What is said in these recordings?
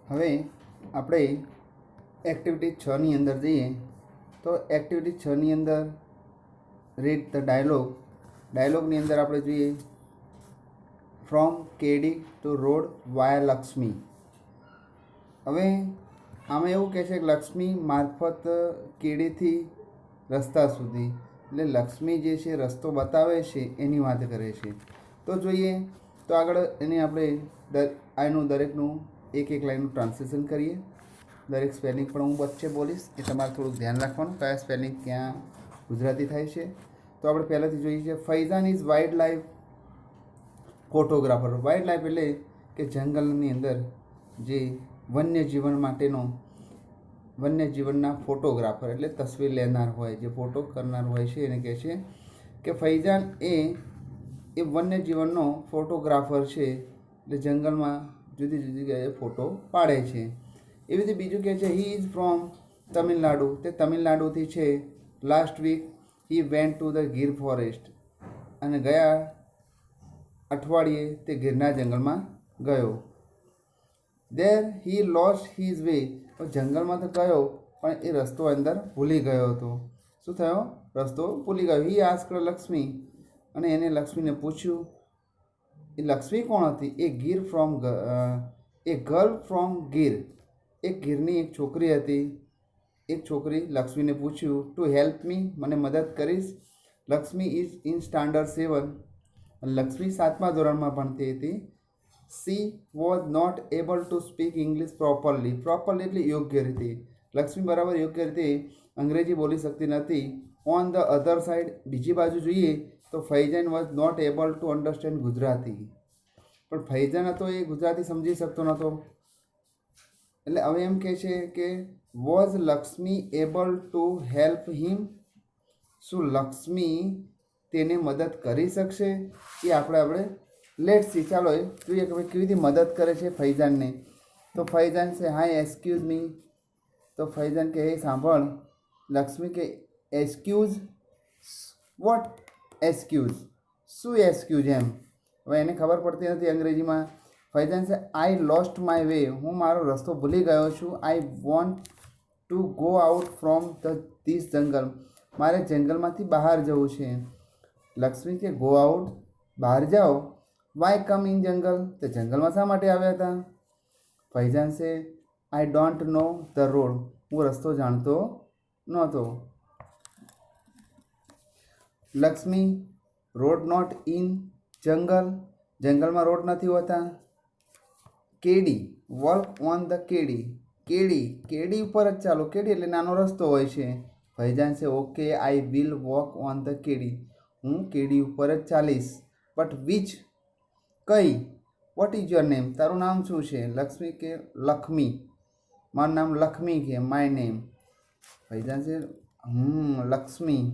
હવે આપણે એક્ટિવિટી 6ની અંદર જઈએ તો એક્ટિવિટી 6ની અંદર રીડ ધ ડાયલોગની અંદર આપણે જોઈએ ફ્રોમ કેડી ટુ રોડ વાયા લક્ષ્મી. હવે આમાં એવું કહે છે કે લક્ષ્મી મારફત કેડીથી રસ્તા સુધી, એટલે લક્ષ્મી જે છે રસ્તો બતાવે છે એની વાત કરે છે. તો જોઈએ તો આગળ એને આપણે આનું દરેકનું એક લાઈનનું ટ્રાન્સલેશન કરીએ. દરેક સ્પેલિંગ પણ હું વચ્ચે બોલીશ એ તમારે થોડુંક ધ્યાન રાખવાનું કયા સ્પેલિંગ ક્યાં ગુજરાતી થાય છે. તો આપણે પહેલાંથી જોઈએ છીએ Faizan is wild life photographer. Wild life એટલે કે જંગલની અંદર જે વન્યજીવન માટેનો વન્યજીવનના ફોટોગ્રાફર એટલે તસવીર લેનાર હોય, જે ફોટો કરનાર હોય છે એને કહે છે કે ફૈઝાન એ વન્યજીવનનો ફોટોગ્રાફર છે, એટલે જંગલમાં જુદી જુદી જગ્યાએ ફોટો પાડે છે. એવી રીતે બીજું કહે છે હી ઇઝ ફ્રોમ તમિલનાડુ, તે તમિલનાડુથી છે. Last week he went to the Gir forest, અને ગયા અઠવાડિયે તે ગીરના જંગલમાં ગયો. There he lost his way, જંગલમાં તો ગયો પણ એ રસ્તો અંદર ભૂલી ગયો હતો. શું થયો? રસ્તો ભૂલી ગયો. હી આસ્ક્ડ લક્ષ્મી, અને એને લક્ષ્મીને પૂછ્યું. એ લક્ષ્મી કોણ હતી? એ ગર્લ ફ્રોમ ગીર, એક ગીરની એક છોકરી હતી. એક છોકરી લક્ષ્મીને પૂછ્યું ટુ હેલ્પ મી, મને મદદ કરીશ. Lakshmi is in standard 7, Lakshmi 7મા ધોરણમાં ભણતી હતી. She was not able to speak English properly એટલે યોગ્ય રીતે. લક્ષ્મી બરાબર યોગ્ય રીતે અંગ્રેજી બોલી શકતી નથી. ઓન ધ અધર સાઇડ, બીજી બાજુ જોઈએ તો Faizan was not able to understand Gujarati, પણ ફૈઝાન હતો એ ગુજરાતી સમજી શકતો નહોતો. એટલે હવે એમ કહે છે કે was Lakshmi able to help him, શું લક્ષ્મી તેને મદદ કરી શકશે? એ આપણે લેટ્સ સી, ચાલો એ જોઈએ કે ભાઈ કેવી રીતે મદદ કરે છે ફૈઝાનને. તો ફૈઝાન છે હાય એક્સક્યુઝ મી, તો ફૈઝાન કે હે સાંભળ. લક્ષ્મી કે એક્સક્યુઝ વોટ? એક્સક્યુઝ શું એક્સક્યુઝ એમ? હવે એને ખબર પડતી નથી અંગ્રેજીમાં. ફૈઝાન છે આઈ લોસ્ટ માય વે, હું મારો રસ્તો ભૂલી ગયો છું. I want to go out from this જંગલ, મારે જંગલમાંથી બહાર જવું છે. લક્ષ્મી કે ગો આઉટ, બહાર જાઓ. વાય કમ ઇન જંગલ, તે જંગલમાં શા માટે આવ્યા હતા? ફૈઝાન છે I don't know the road, હું રસ્તો જાણતો નહોતો. લક્ષ્મી રોડ નોટ ઇન જંગલ, જંગલમાં રોડ નથી હોતા. કેડી વર્ક ઓન ધ કેડી, કેડી ઉપર જ ચાલો. કેડી એટલે નાનો રસ્તો હોય છે. ફૈઝાન છે okay I will walk on the કેડી, હું કેડી ઉપર જ ચાલીશ. બટ વિચ, કઈ? વોટ ઇઝ યોર નેમ, તારું નામ શું છે? લક્ષ્મી કે લક્ષ્મી, મારું નામ લક્ષ્મી કે માય નેમ. ફૈઝાન છે લક્ષ્મી.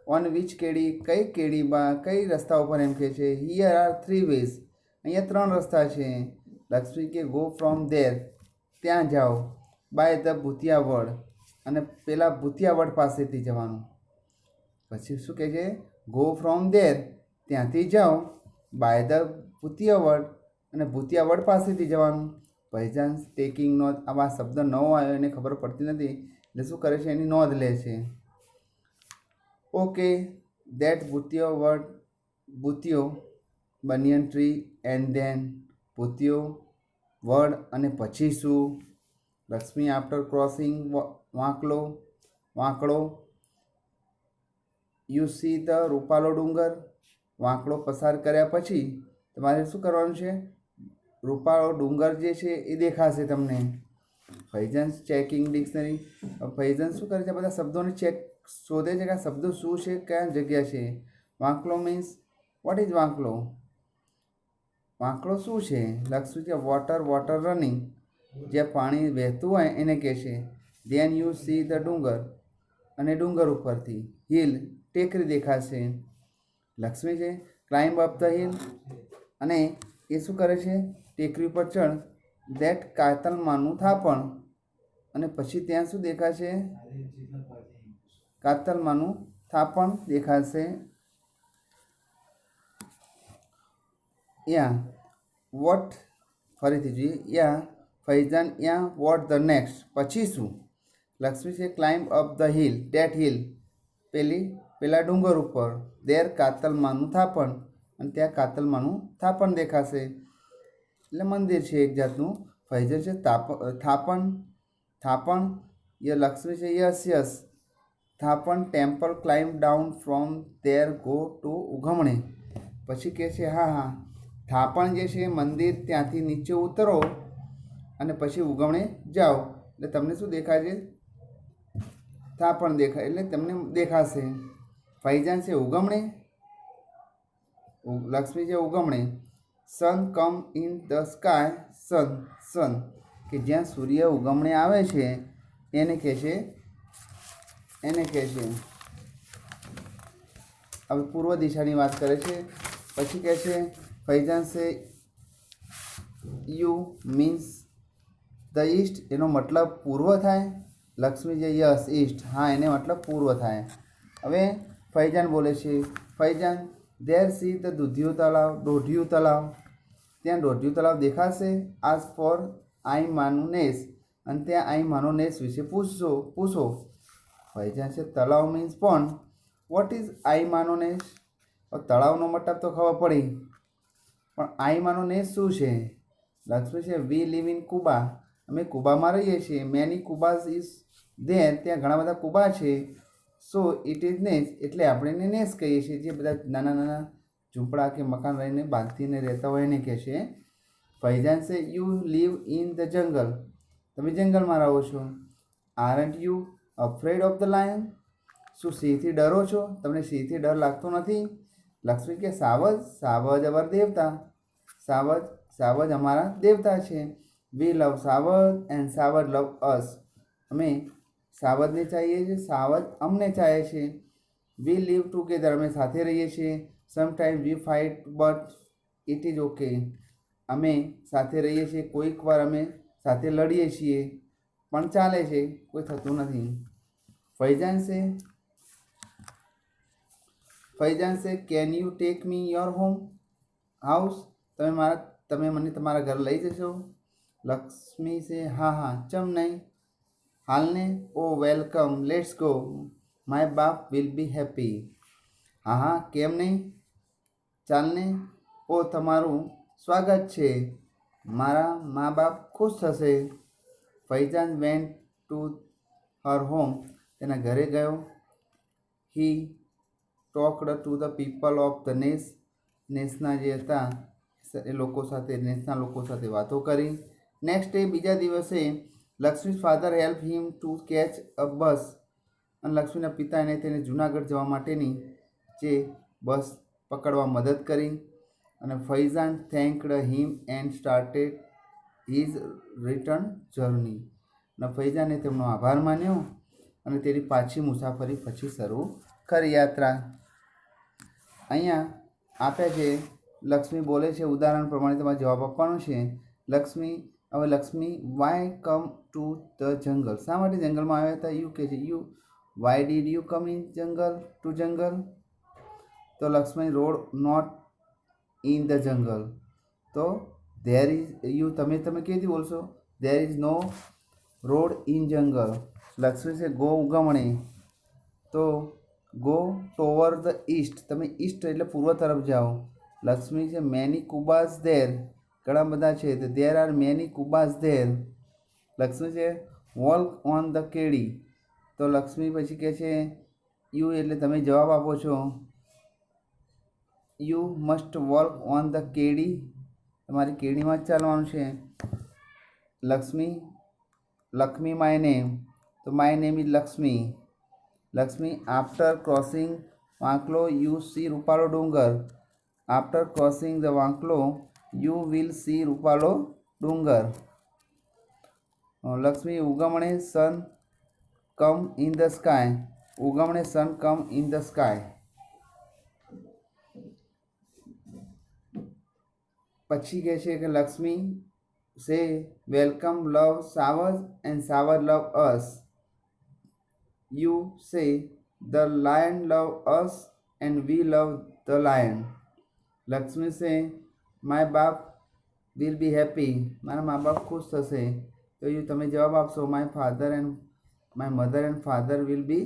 ઓન વિચ કેડી, કઈ કેડીમાં, કઈ રસ્તા ઉપર એમ કહે છે. હિયર આર 3 વેઝ, અહીંયા 3 રસ્તા છે. લક્ષ્મી કે ગો ફ્રોમ ધેર, ત્યાં જાઓ. બાય ધ ભૂતિયાવડ, અને પેલા ભૂતિયાવડ પાસેથી જવાનું. પછી શું કહે છે? ગો ફ્રોમ ધેર, ત્યાંથી જાઓ. બાય ધ ભૂતિયાવડ, અને ભૂતિયાવડ પાસેથી જવાનું. ફૈઝાન ટેકિંગ નોંધ, આવા શબ્દ નવો આવ્યો એને ખબર પડતી નથી, એટલે શું કરે છે એની નોંધ લે છે. ઓકે દેટ ભૂતિયાવડ, ભૂતિયો બનિયન ટ્રી એન્ડ ધેન, ભૂતિયો વડ અને પછી શું? Lakshmi after crossing Vankdo you see the Rupalo ડુંગર, વાંકડો પસાર કર્યા પછી તમારે શું કરવાનું છે? રૂપાળો ડુંગર જે છે એ દેખાશે તમને. ફૈઝાન ચેકિંગ ડિક્શનરી, ફૈઝાન શું કરે છે? બધા શબ્દોને શોધે છે કે આ શબ્દો શું છે, કયા જગ્યા છે. વાંકલો મીન્સ વોટ ઇઝ વાંકલો, વાંકડો શું છે? લક્ષ્મી કે વોટર રનિંગ, જ્યાં પાણી વહેતું હોય એને કહે છે. ધેન યુ સી ધ ડુંગર, અને ડુંગર ઉપરથી હિલ, ટેકરી દેખાશે. લક્ષ્મી છે ક્લાઇમ્બ અપ ધ હિલ, અને એ શું કરે છે? ટેકરી ઉપર ચડ. દેટ કાતલમાંનું થાપણ, અને પછી ત્યાં શું દેખાશે? કાતલમાંનું થાપણ દેખાશે. યા વોટ, ફરીથી જોઈએ. યા ફૈજાન યા વોટ ધ નેક્સ્ટ, પછી શું? લક્ષ્મી છે climb up the hill, date hill, પેલા ડુંગર ઉપર, દેર કાતલમાનું થાપણ, અને ત્યાં કાતલમાનું થાપણ દેખાશે, એટલે મંદિર છે એક જાતનું. ફૈજન છે થાપણ લક્ષ્મી છે yes yes, Thapan temple climb down from there go to ઉગમણે. પછી કહે છે હા હા, થાપણ જે છે મંદિર ત્યાંથી નીચે ઉતરો અને પછી ઉગમણે જાઓ, એટલે તમને શું દેખાય છે? થાપણ દેખાય, એટલે તમને દેખાશે. ફૈજાન છે ઉગમણે, લક્ષ્મી છે ઉગમણે. Sun come in the sky, સન કે જ્યાં સૂર્ય ઉગમણે આવે છે એને કહે છે હવે પૂર્વ દિશાની વાત કરે છે. પછી કહે છે ફૈજાન છે યુ મીન્સ ધ ઈસ્ટ, એનો મતલબ પૂર્વ થાય. લક્ષ્મી જે યસ ઈસ્ટ, હા એને મતલબ પૂર્વ થાય. હવે ફૈજાન બોલે છે, ફૈજાન ધેર સી ધ દોઢિયું તલાવ, ત્યાં દોઢિયું તલાવ દેખાશે. આજ ફોર આઈ માનું નેસ, અને ત્યાં આઈ માનો નેસ વિશે પૂછો. ફૈજાન છે તલાવ મીન્સ પણ, વોટ ઇઝ આઈ માનો નેસ? તળાવનો મતલબ તો ખબર પડી, પણ આઈ માનો નેસ શું છે? લક્ષ્મી છે વી લીવ ઇન કુબા, અમે કુબામાં રહીએ છીએ. મેની કુબાઝ ઇઝ ધેર, ત્યાં ઘણા બધા કુબા છે. સો ઇટ ઇઝ નેસ, એટલે આપણે એને નેસ કહીએ છીએ. જે બધા નાના નાના ઝૂંપડા કે મકાન રહીને બાંધીને રહેતા હોય એને કહે છે. ફૈજાન છે યુ લીવ ઇન ધ જંગલ, તમે જંગલમાં રહો છો. Aren't you afraid of the lion, શું સિંહથી ડરો છો? તમને સિંહથી ડર લાગતો નથી? લક્ષ્મી કે સાવજ અવર દેવતા, સાવજ અમારા દેવતા છે. વી લવ સાવજ એન્ડ સાવજ લવ અસ, અમે સાવજને ચાહીએ છીએ, સાવજ અમને ચાહે છે. વી લીવ ટુગેધર, અમે સાથે રહીએ છીએ. Sometime we fight but it is okay, અમે સાથે રહીએ છીએ, કોઈક વાર અમે સાથે લડીએ છીએ, પણ ચાલે છે, કોઈ થતું નથી. ફૈજાન છે can you take me your house, તમે મને તમારા ઘર લઈ જશો? લક્ષ્મી છે હા ચમ નહીં, હાલને. ઓ વેલકમ, લેટ્સ ગો, માય બાપ વિલ બી હેપી, હા કેમ નહીં, ચાલને. ઓ તમારું સ્વાગત છે, મારા મા બાપ ખુશ થશે. Faizan went to her home, તેના ઘરે ગયો. He talked to the people of the નેસના જે હતા એ લોકો સાથે, નેસના લોકો સાથે વાતો કરી. નેક્સ્ટ ડે, બીજા દિવસે Lakshmi father help him to catch a bus, અને લક્ષ્મીના પિતા તેને જૂનાગઢ જવા માટેની જે બસ પકડવા મદદ કરી. અને Faizan thanked him and started his return journey, અને ફૈજાને તેમનો આભાર માન્યો અને તેની પાછી મુસાફરી પછી શરૂ કરી યાત્રા. અહીંયા આપ્યા છે, લક્ષ્મી બોલે છે, ઉદાહરણ પ્રમાણે તમારે જવાબ આપવાનો છે. Lakshmi why come to the jungle, શા માટે જંગલમાં આવ્યા હતા? યુ કે છે why did you come in jungle? તો Lakshmi road not in the jungle, તો ધેર ઇઝ તમે કેવી રીતે બોલશો? There is no road in jungle. Lakshmi છે ગો ઉગમણે, તો ગો ટોવર ધ ઈસ્ટ, તમે ઈસ્ટ એટલે પૂર્વ તરફ જાઓ. લક્ષ્મી છે મેની કુબાઝ ધેર, ઘણા બધા છે, તો ધેર આર મેની કુબાઝ ધેર. લક્ષ્મી છે વોક ઓન ધ કેડી, તો લક્ષ્મી પછી કહે છે યુ, એટલે તમે જવાબ આપો છો. You must walk on the કેડી, તમારી કેડીમાં જ ચાલવાનું છે. લક્ષ્મી માય નેમ, તો my name is Lakshmi. Lakshmi after crossing Vanklo you see Rupalo ડુંગર, after crossing the Vanklo you will see Rupalo ડુંગર. લક્ષ્મી ઉગમણે sun come in the sky, ઉગમણે sun come in the sky. પછી કહે છે કે લક્ષ્મી સે વેલકમ લવ સાવજ એન્ડ સાવજ love us. You say the lion love us and we love the lion. Lakshmi સે માય બાપ વિલ બી હેપી, મારા મા બાપ ખુશ થશે. તો તમે જવાબ આપશો my mother and father will be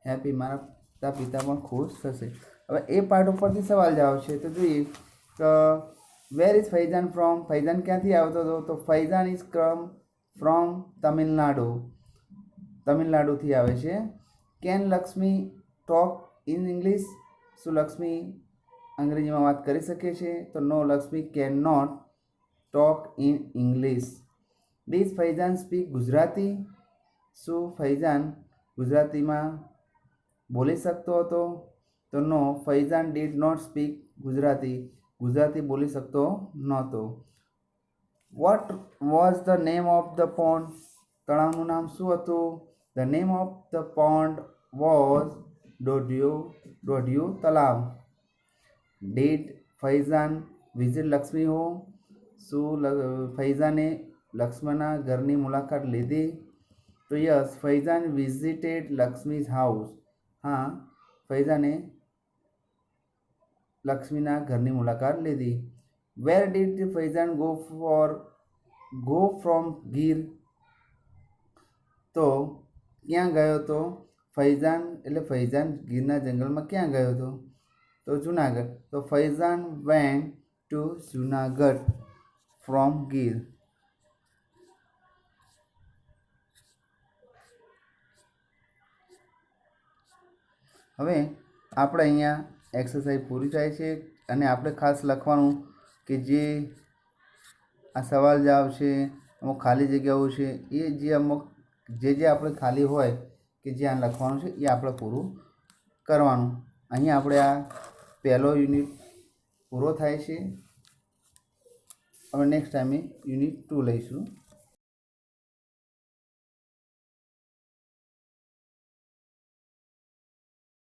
happy, મારા પિતા પણ ખુશ થશે. હવે એ પાર્ટ ઉપરથી સવાલ જવાબ છે. તો જોઈએ કે where is Faizan from, Faizan ક્યાંથી આવતો હતો? તો ફૈઝાન ઇઝ ફ્રોમ તમિલનાડુથી આવે છે. Can Lakshmi talk in English, શું લક્ષ્મી અંગ્રેજીમાં વાત કરી શકે છે? તો no, Lakshmi can not talk in English. Does Faizan speak Gujarati, શું ફૈઝાન ગુજરાતીમાં બોલી શકતો હતો? તો no, Faizan did not speak Gujarati બોલી શકતો નહોતો. What was the name of the pond, તળાવનું નામ શું હતું? The name of the pond was દોઢિયું તળાવ. Did Faizan visit Lakshmi home, શું ફૈઝાને લક્ષ્મણના ઘરની મુલાકાત લીધી? તો yes, Faizan visited Lakshmi's house. હા, ફૈઝાને લક્ષ્મીના ઘરની મુલાકાત લીધી. Where did Faizan go from Gir, તો ક્યાં ગયો હતો ફૈઝાન? એટલે ફૈઝાન ગીરના જંગલમાં ક્યાં ગયો હતો? તો જુનાગઢ. તો Faizan went to Junagadh from Gir. હવે આપણે અહીંયા એક્સરસાઇઝ પૂરી થાય છે અને આપણે ખાસ લખવાનું કે જે આ સવાલ જવાબ છે, અમુક ખાલી જગ્યાઓ છે, એ જે અમુક જે આપણે ખાલી હોય કે જે આ લખવાનું છે એ આપણે પૂરું કરવાનું. અહીં આપણે આ પહેલો યુનિટ પૂરો થાય છે. હવે નેક્સ્ટ ટાઈમે યુનિટ 2 લઈશું.